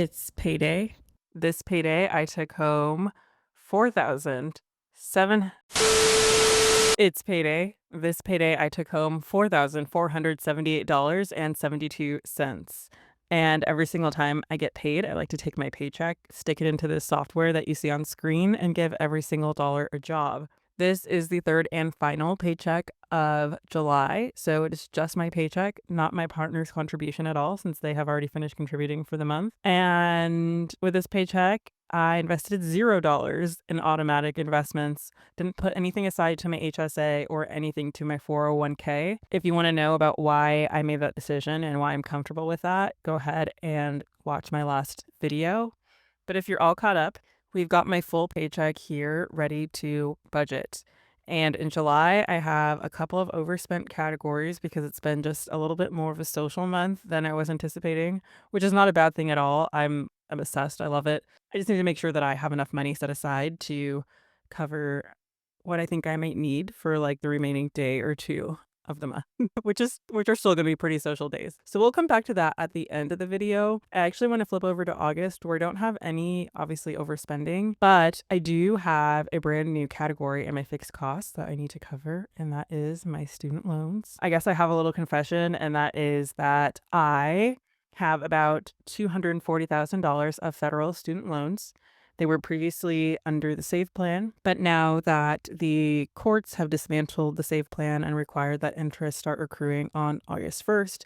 It's payday. This payday, I took home 4,007. It's payday. This payday, I took home $4,478.72. And every single time I get paid, I like to take my paycheck, stick it into this software that you see on screen, and give every single dollar a job. This is the third and final paycheck of July, so it is just my paycheck, not my partner's contribution at all, since they have already finished contributing for the month. And with this paycheck, I invested $0 in automatic investments, didn't put anything aside to my HSA or anything to my 401k. If you want to know about why I made that decision and why I'm comfortable with that, go ahead and watch my last video. But if you're all caught up, we've got my full paycheck here ready to budget. And in July, I have a couple of overspent categories because it's been just a little bit more of a social month than I was anticipating, which is not a bad thing at all. I'm obsessed. I love it. I just need to make sure that I have enough money set aside to cover what I think I might need for like the remaining day or two of the month, which are still going to be pretty social days. So we'll come back to that at the end of the video. I actually want to flip over to August, where I don't have any obviously overspending, but I do have a brand new category in my fixed costs that I need to cover, and that is my student loans. I guess I have a little confession, and that is that I have about $240,000 of federal student loans. They were previously under the SAVE plan, but now that the courts have dismantled the SAVE plan and required that interest start accruing on August 1st,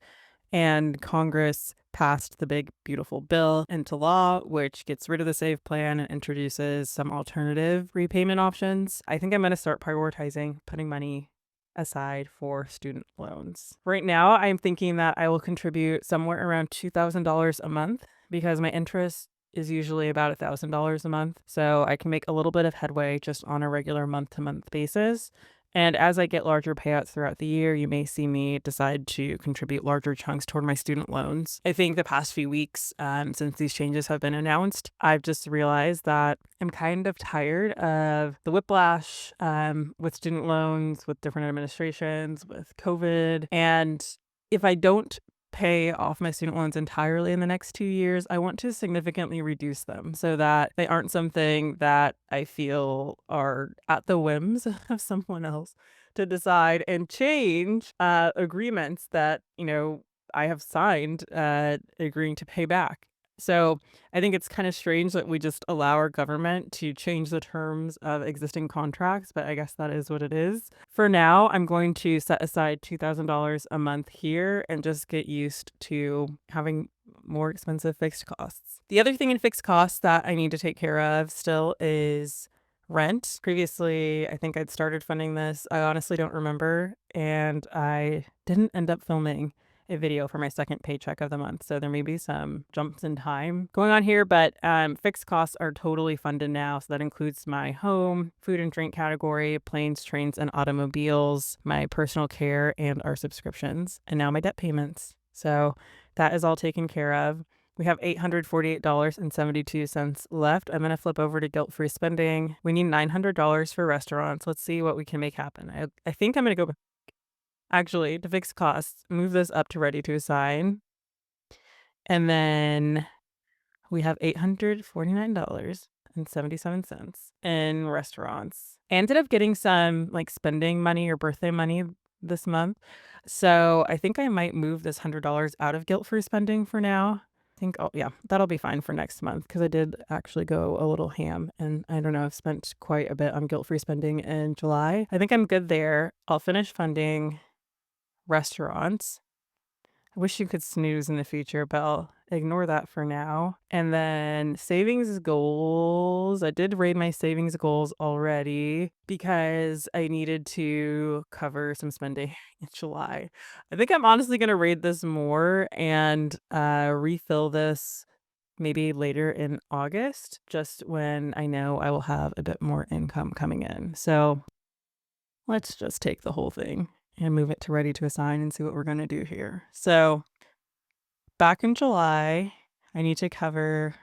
and Congress passed the big, beautiful bill into law, which gets rid of the SAVE plan and introduces some alternative repayment options, I think I'm going to start prioritizing putting money aside for student loans. Right now, I'm thinking that I will contribute somewhere around $2,000 a month because my interest is usually about $1,000 a month. So I can make a little bit of headway just on a regular month-to-month basis. And as I get larger payouts throughout the year, you may see me decide to contribute larger chunks toward my student loans. I think the past few weeks, since these changes have been announced, I've just realized that I'm kind of tired of the whiplash with student loans, with different administrations, with COVID. And if I don't pay off my student loans entirely in the next 2 years, I want to significantly reduce them so that they aren't something that I feel are at the whims of someone else to decide and change agreements that, I have signed agreeing to pay back. So I think it's kind of strange that we just allow our government to change the terms of existing contracts, but I guess that is what it is. For now, I'm going to set aside $2,000 a month here and just get used to having more expensive fixed costs. The other thing in fixed costs that I need to take care of still is rent. Previously, I think I'd started funding this. I honestly don't remember, and I didn't end up filming a video for my second paycheck of the month. So there may be some jumps in time going on here, but fixed costs are totally funded now. So that includes my home, food and drink category, planes, trains, and automobiles, my personal care, and our subscriptions, and now my debt payments. So that is all taken care of. We have $848.72 left. I'm going to flip over to guilt-free spending. We need $900 for restaurants. Let's see what we can make happen. I think I'm going to go actually to fixed costs, move this up to ready to assign. And then we have $849.77 in restaurants. I ended up getting some like spending money or birthday money this month. So I think I might move this $100 out of guilt-free spending for now. I think, that'll be fine for next month because I did actually go a little ham, and I don't know, I've spent quite a bit on guilt-free spending in July. I think I'm good there. I'll finish funding restaurants. I wish you could snooze in the future, but I'll ignore that for now. And then savings goals. I did raid my savings goals already because I needed to cover some spending in July. I think I'm honestly going to raid this more and refill this maybe later in August, just when I know I will have a bit more income coming in. So let's just take the whole thing and move it to ready to assign and see what we're going to do here. So back in July, I need to cover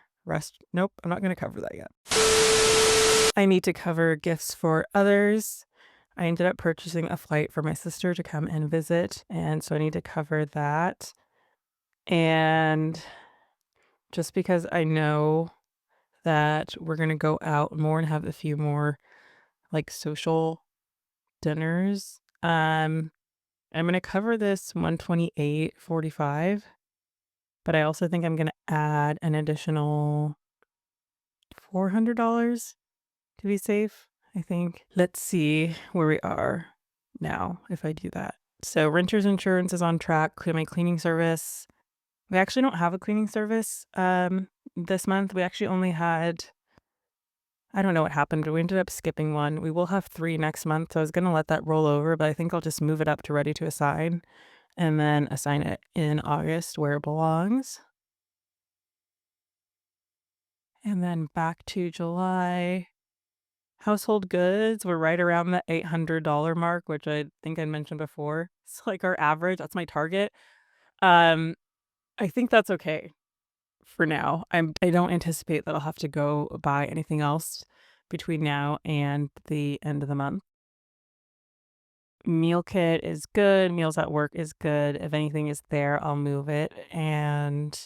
Nope, I'm not going to cover that yet. I need to cover gifts for others. I ended up purchasing a flight for my sister to come and visit, and so I need to cover that. And just because I know that we're gonna go out more and have a few more, like, social dinners. I'm gonna cover this 128.45, but I also think I'm gonna add an additional $400 to be safe, I think. Let's see where we are now if I do that. So renter's insurance is on track. My cleaning service, we actually don't have a cleaning service this month. We actually only had, I don't know what happened, but we ended up skipping one. We will have 3 next month, so I was gonna let that roll over, but I think I'll just move it up to ready to assign and then assign it in August where it belongs. And then back to July. Household goods, we're right around the $800 mark, which I think I mentioned before. It's like our average, that's my target. Um, I think that's okay for now. I don't anticipate that I'll have to go buy anything else between now and the end of the month. Meal kit is good, meals at work is good. If anything is there, I'll move it. And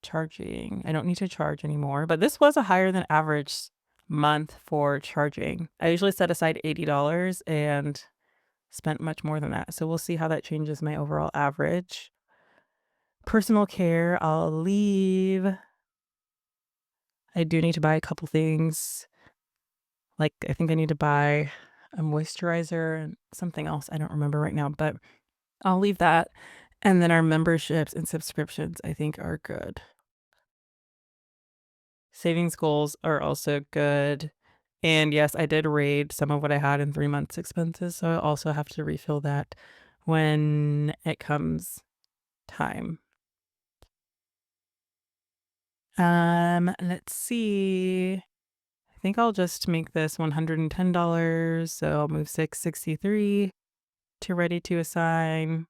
charging, I don't need to charge anymore, but this was a higher than average month for charging. I usually set aside $80 and spent much more than that. So we'll see how that changes my overall average. Personal care, I'll leave. I do need to buy a couple things. Like, I think I need to buy a moisturizer and something else. I don't remember right now, but I'll leave that. And then our memberships and subscriptions, I think, are good. Savings goals are also good. And yes, I did raid some of what I had in 3 months expenses, so I also have to refill that when it comes time. Let's see. I think I'll just make this $110, so I'll move 663 to ready to assign.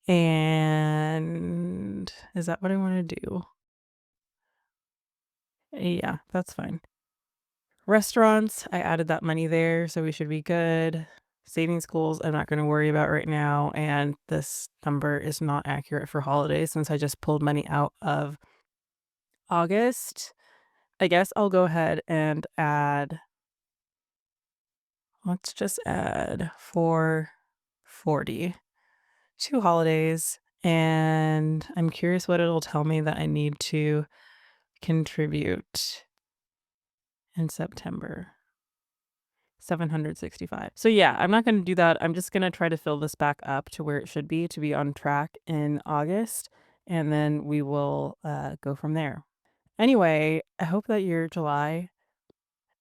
And is that what I want to do? Yeah, that's fine. Restaurants, I added that money there, so we should be good. Savings goals, I'm not going to worry about right now. And this number is not accurate for holidays since I just pulled money out of August. I guess I'll go ahead and add, let's just add 440 to holidays. And I'm curious what it'll tell me that I need to contribute in September. 765. So yeah, I'm not going to do that. I'm just going to try to fill this back up to where it should be to be on track in August. And then we will go from there. Anyway, I hope that your July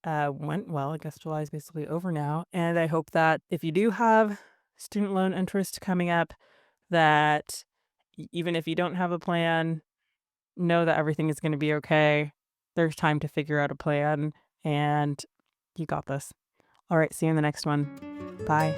went well. I guess July is basically over now. And I hope that if you do have student loan interest coming up, that even if you don't have a plan, know that everything is going to be okay. There's time to figure out a plan, and you got this. All right, see you in the next one. Bye.